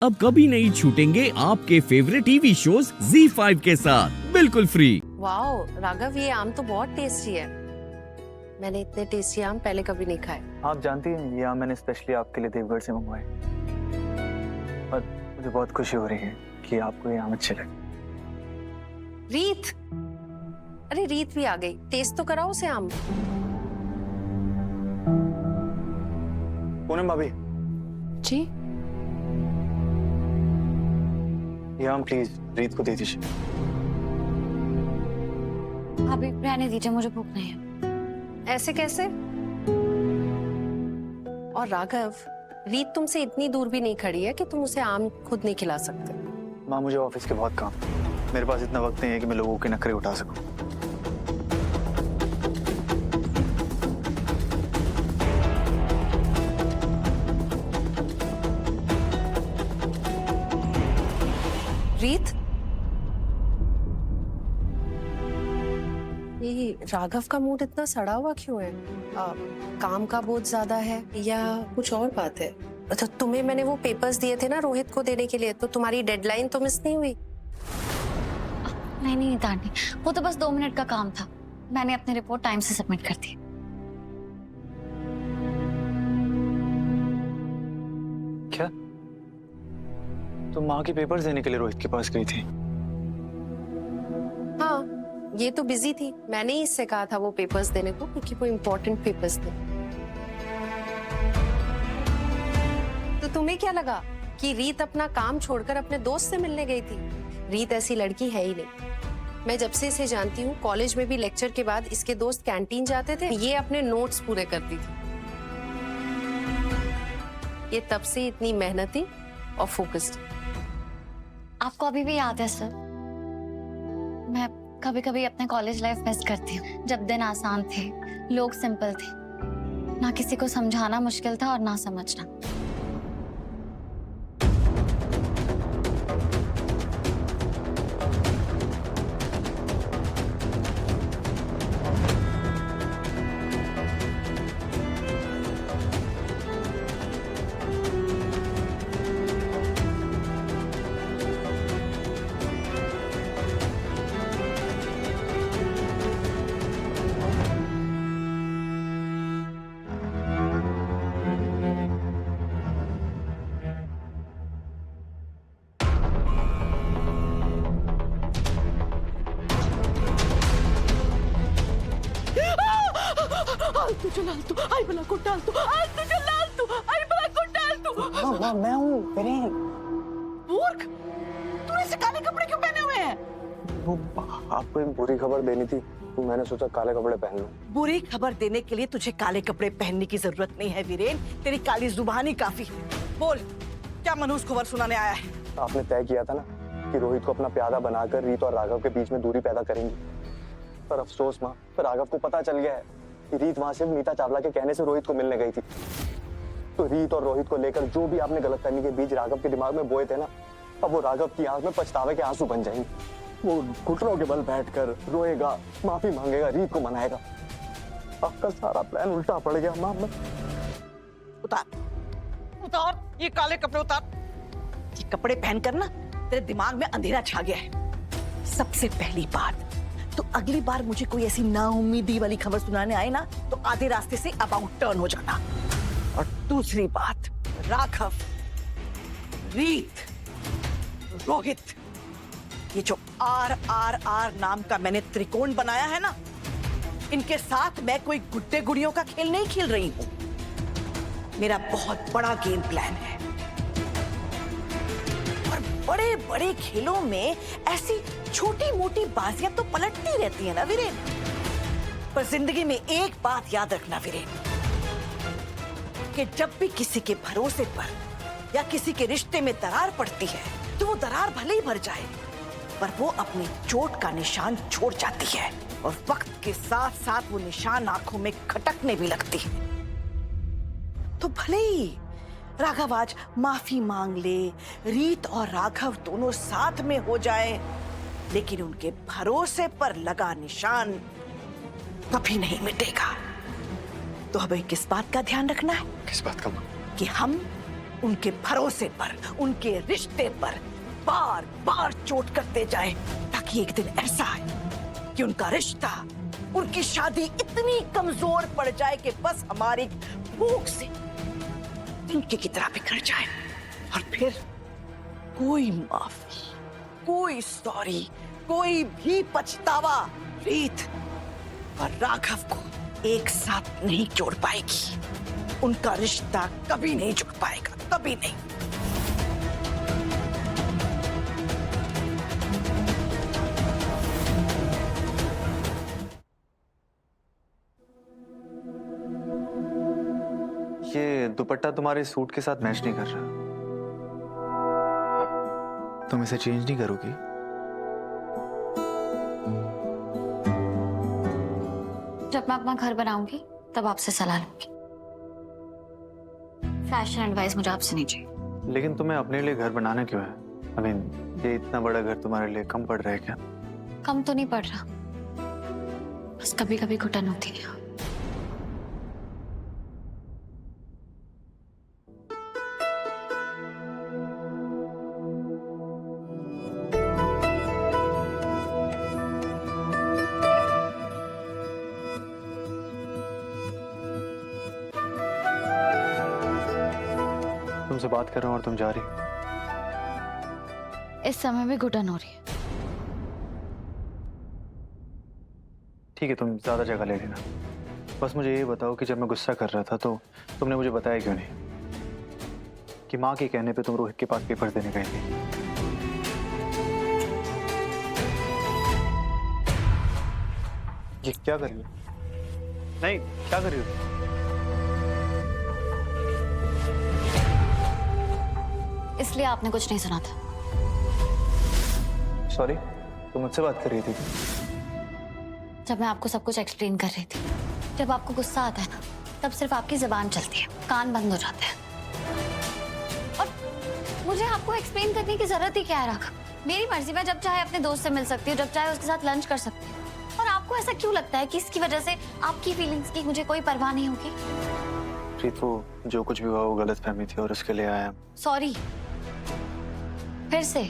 अब कभी नहीं छूटेंगे आपके फेवरेट टीवी शोज ZEE5 के साथ बिल्कुल फ्री। वाओ राघव, ये आम तो बहुत टेस्टी है। मैंने इतने टेस्टी आम पहले कभी नहीं खाए। आप जानती हैं ये आम मैंने स्पेशली आपके लिए देवगढ़ से मंगवाए और मुझे बहुत खुशी हो रही है कि आपको ये आम अच्छे लगे। रीत, अरे रीत भी आ गई, टेस्ट तो कराओ उसे आम। पूनम भाभी, जी ये आम प्लीज रीत को दे दीजिए। अभी रहने दीजिए, मुझे भूख नहीं है। ऐसे कैसे? और राघव, रीत तुमसे इतनी दूर भी नहीं खड़ी है कि तुम उसे आम खुद नहीं खिला सकते। माँ मुझे ऑफिस के बहुत काम, मेरे पास इतना वक्त नहीं है कि मैं लोगों के नखरे उठा सकूं। रीत, ये राघव का मूड इतना सड़ा हुआ क्यों है? काम का बोझ ज्यादा है या कुछ और बात है? तो तुम्हें मैंने वो पेपर्स दिए थे ना रोहित को देने के लिए, तो तुम्हारी डेडलाइन तो मिस नहीं हुई? नहीं नहीं दादी, वो तो बस 2 मिनट का काम था। मैंने अपनी रिपोर्ट टाइम से सबमिट कर दी। क्या? तो माँ के पेपर्स देने के लिए रोहित के पास गई थी? हाँ, ये तो बिजी थी। मैंने ही इससे कहा था वो पेपर्स देने को, क्योंकि वो इम्पोर्टेंट पेपर्स थे। तो तुम्हें क्या लगा कि रीत अपना काम छोड़कर अपने दोस्त से मिलने गई थी? रीत ऐसी लड़की है ही नहीं। मैं जब से इसे जानती हूँ, कॉलेज में भी लेक्चर के बाद इसके दोस्त कैंटीन जाते थे, ये अपने नोट्स पूरे करती थी। ये तब से इतनी मेहनती और फोकस्ड। आपको अभी भी याद है सर, मैं कभी कभी अपने कॉलेज लाइफ मिस करती हूँ, जब दिन आसान थे, लोग सिंपल थे, ना किसी को समझाना मुश्किल था और ना समझना। हाँ, मैं हूँ वीरेन। मूर्ख, तूने ऐसे काले कपड़े क्यों पहने हुए हैं? वो आपको एक बुरी खबर देनी थी, तो मैंने सोचा काले कपड़े पहन लूं। बुरी खबर देने के लिए तुझे काले कपड़े पहनने की जरूरत नहीं है वीरेन, तेरी काली जुबान ही काफी है। बोल, क्या मनहूस खबर सुनाने आया है? आपने तय किया था ना कि रोहित को अपना प्यादा बनाकर रीत और राघव के बीच में दूरी पैदा करेंगी, पर अफसोस माँ, पर राघव को पता चल गया है कि रीत वहां से मीता चावला के कहने से रोहित को मिलने गई थी। तो रीत और रोहित को लेकर जो भी आपने गलतफहमी के बीच राघव के दिमाग में बोए थे ना, अब वो राघव की आंख में पछतावे के आंसू बन जाएंगे। वो घुटनों के बल बैठकर रोएगा, माफी मांगेगा, रीत को मनाएगा। आपका सारा प्लान उल्टा पड़ गया माँ। उतार ये काले कपड़े, उतार ये कपड़े पहनकर ना तेरे दिमाग में अंधेरा छा गया है। सबसे पहली बात तो अगली बार मुझे कोई ऐसी नाउम्मीदी वाली खबर सुनाने आए ना, तो आधे रास्ते से अबाउट टर्न हो जाना। और दूसरी बात, राघव, रीत, रोहित, ये जो RRR नाम का मैंने त्रिकोण बनाया है ना, इनके साथ मैं कोई गुड्डे गुड़ियों का खेल नहीं खेल रही हूं। मेरा बहुत बड़ा गेम प्लान है और बड़े बड़े खेलों में ऐसी छोटी मोटी बाजियां तो पलटती रहती है ना वीरेन। पर जिंदगी में एक बात याद रखना वीरेन, कि जब भी किसी के भरोसे पर या किसी के रिश्ते में दरार पड़ती है, तो वो दरार भले ही भर जाए, पर वो अपनी चोट का निशान छोड़ जाती है और वक्त के साथ साथ वो निशान आंखों में खटकने भी लगती है। तो भले ही राघव आज माफी मांग ले, रीत और राघव दोनों साथ में हो जाए, लेकिन उनके भरोसे पर लगा निशान कभी नहीं मिटेगा। तो हमें किस बात का ध्यान रखना है? किस बात का? कि हम उनके भरोसे पर, उनके रिश्ते पर बार बार चोट करते जाए, ताकि एक दिन ऐसा आए कि उनका रिश्ता, उनकी शादी इतनी कमजोर पड़ जाए कि बस हमारी भूख से तिनके की तरह बिखर जाए, और फिर कोई माफी, कोई सॉरी, कोई भी पछतावा रीत और राघव को एक साथ नहीं जोड़ पाएगी। उनका रिश्ता कभी नहीं जुड़ पाएगा, कभी नहीं। ये दुपट्टा तुम्हारे सूट के साथ मैच नहीं कर रहा। तुम इसे चेंज नहीं करोगी? जब मैं अपना घर बनाऊंगी तब आपसे सलाह लूंगी। फैशन एडवाइस मुझे आपसे नहीं चाहिए। लेकिन तुम्हें अपने लिए घर बनाना क्यों है? I mean, ये इतना बड़ा घर तुम्हारे लिए कम पड़ रहा है क्या? कम तो नहीं पड़ रहा, बस कभी कभी घुटन होती है। तुमसे बात कर रहा हूँ और तुम जा रही हो। इस समय भी घुटन हो रही है। ठीक है, तुम ज्यादा जगह ले लेना। बस मुझे ये बताओ कि जब मैं गुस्सा कर रहा था तो तुमने मुझे बताया क्यों नहीं कि माँ के कहने पे तुम रोहित के पास पेपर्स देने गए थे? ये क्या कर रही हो? नहीं, क्या कर रही हो? इसलिए आपने कुछ नहीं सुना था। सॉरी, तुम मुझसे बात कर रही थी? जब मैं आपको सब कुछ एक्सप्लेन कर रही थी, जब आपको गुस्सा आता है ना, तब सिर्फ आपकी जुबान चलती है, कान बंद हो जाते हैं। और मुझे आपको एक्सप्लेन करने की जरूरत ही क्या है राघव? मेरी मर्जी, मैं जब चाहे अपने दोस्त से मिल सकती हूँ, जब चाहे उसके साथ लंच कर सकती हूँ। और आपको ऐसा क्यों लगता है कि इसकी वजह से आपकी फीलिंग्स की मुझे कोई परवाह नहीं होगी? प्रीत, वो जो कुछ भी हुआ वो गलत फहमी थी और उसके लिए आया। सॉरी फिर से?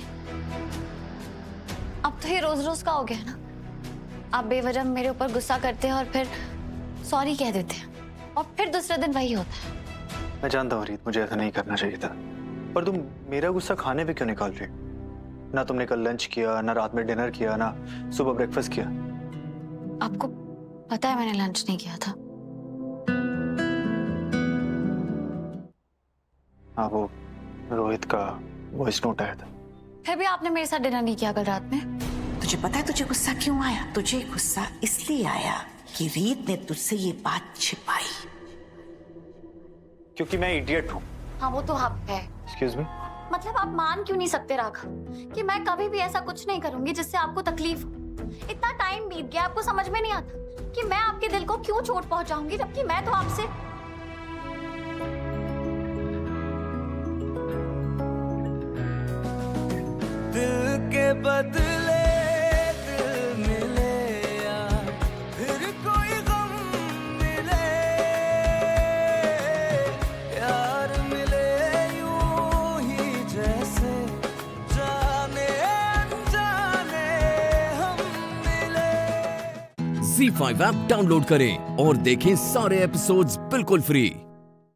अब तो ये रोज रोज का हो गया ना। आप बेवजह मेरे ऊपर गुस्सा करते हैं और फिर सॉरी कह देते हैं, और फिर दूसरे दिन वही होता है। मैं जानता हूँ रीत, मुझे ऐसा नहीं करना चाहिए था, पर तुम मेरा गुस्सा खाने पे क्यों निकाल रही? ना तुमने कल लंच किया, ना रात में डिनर किया, ना सुबह ब्रेकफास्ट किया। आपको पता है मैंने लंच नहीं किया था। हाँ, वो रोहित का वॉइस नोट आया था। फिर भी आपने मेरे साथ डिनर नहीं किया कल रात में। तुझे पता है तुझे गुस्सा क्यों आया? तुझे गुस्सा इसलिए आया कि रीत ने तुझसे ये बात छिपाई। क्योंकि मैं इडियट हूँ। हाँ, वो तो हक है। Excuse me? मतलब आप मान क्यों नहीं सकते राघव कि मैं कभी भी ऐसा कुछ नहीं करूंगी जिससे आपको तकलीफ हो? इतना टाइम बीत गया, आपको समझ में नहीं आता कि मैं आपके दिल को क्यों चोट पहुंचाऊंगी, जबकि मैं तो आपसे दिल के बदले दिल मिले या फिर कोई गम मिले, यार मिले यूं ही जैसे जाने अनजाने हम मिले। Z5 ऐप डाउनलोड करें और देखें सारे एपिसोड्स बिल्कुल फ्री।